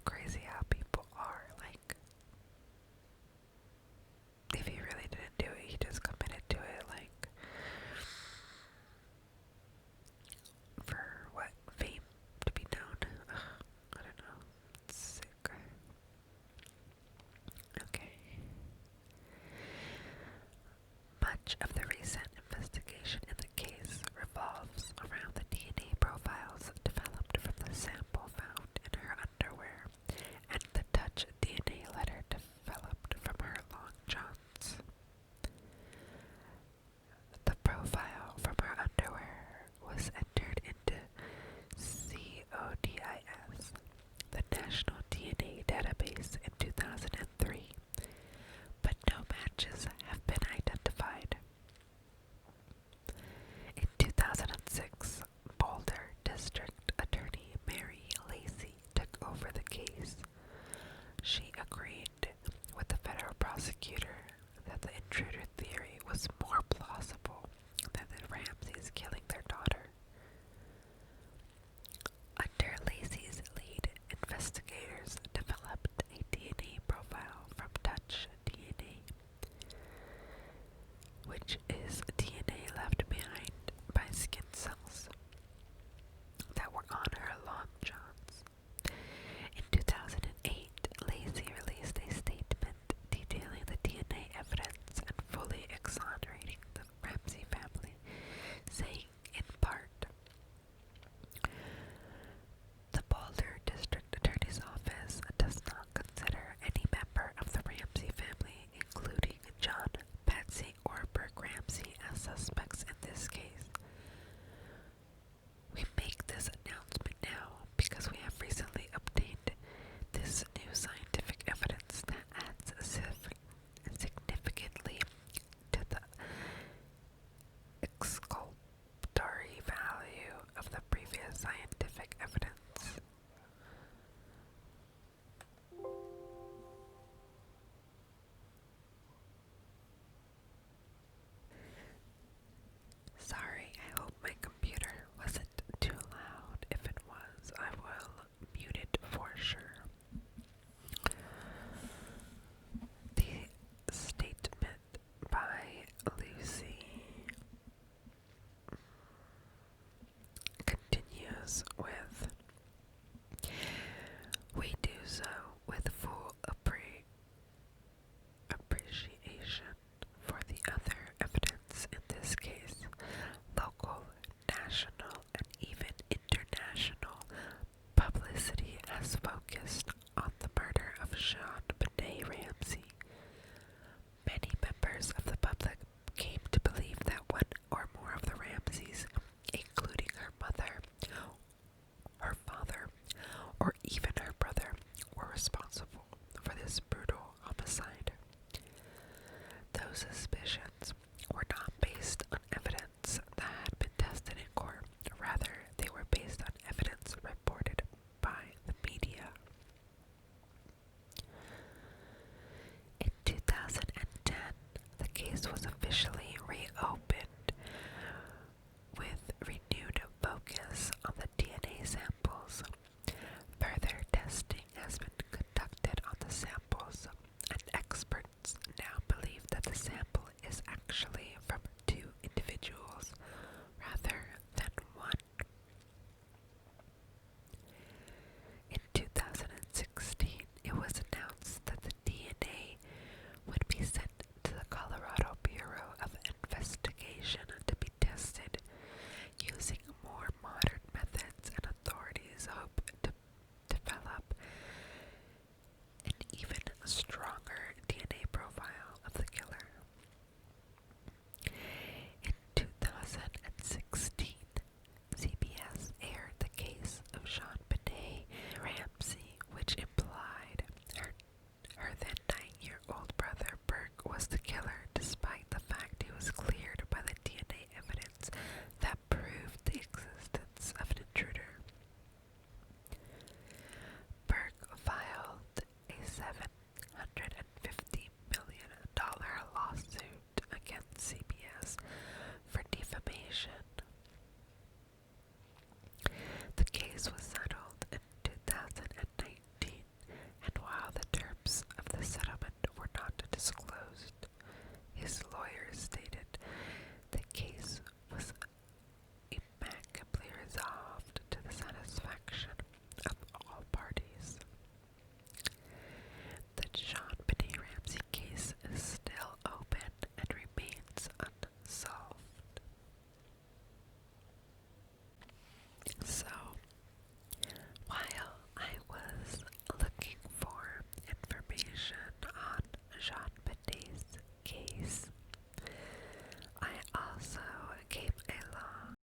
crazy how people are. Like, if he really didn't do it, he just committed to it. Like, for what? Fame? To be known? Ugh, I don't know. It's sick. Okay. Much of the recent investigation in the case revolves around the DNA profiles developed from the sample found in her underwear and the touch DNA letter developed from her long johns. The profile from her underwear was entered into CODIS, the National DNA Database, in 2003, but no matches have been identified. In 2006, Boulder District Attorney Mary Lacey took over the case. She agreed with the federal prosecutor that the intruder theory was more plausible than the Ramseys killing their daughter. Under Lacey's lead, investigators developed a DNA profile from touch DNA, which is DNA left behind by skin cells that were on her long johns. In 2008, Lacey released a statement detailing the DNA evidence and fully exonerating the Ramsey family, saying in part, "The Boulder District Attorney's Office does not consider any member of the Ramsey family, including John, Patsy, or Burke Ramsey, as suspects in this case. We make this announcement now because we have recently obtained this new scientific evidence that adds significantly to the exculpatory value of the previous scientific evidence." Sorry, I hope my computer wasn't too loud. If it was, I will mute it for sure. The statement by Lucy continues with, "We do so with full appreciation for the other evidence in this case. Local, national, and even international publicity has focused on the murder of Sean Benet Ramsey. Many members of the public came to believe that one or more of the Ramseys, including her mother, her father, or even her brother, were responsible for this brutal homicide. Those suspicions were not based on evidence that had been tested in court. Rather, they were based on evidence reported by the media." In 2010, the case was officially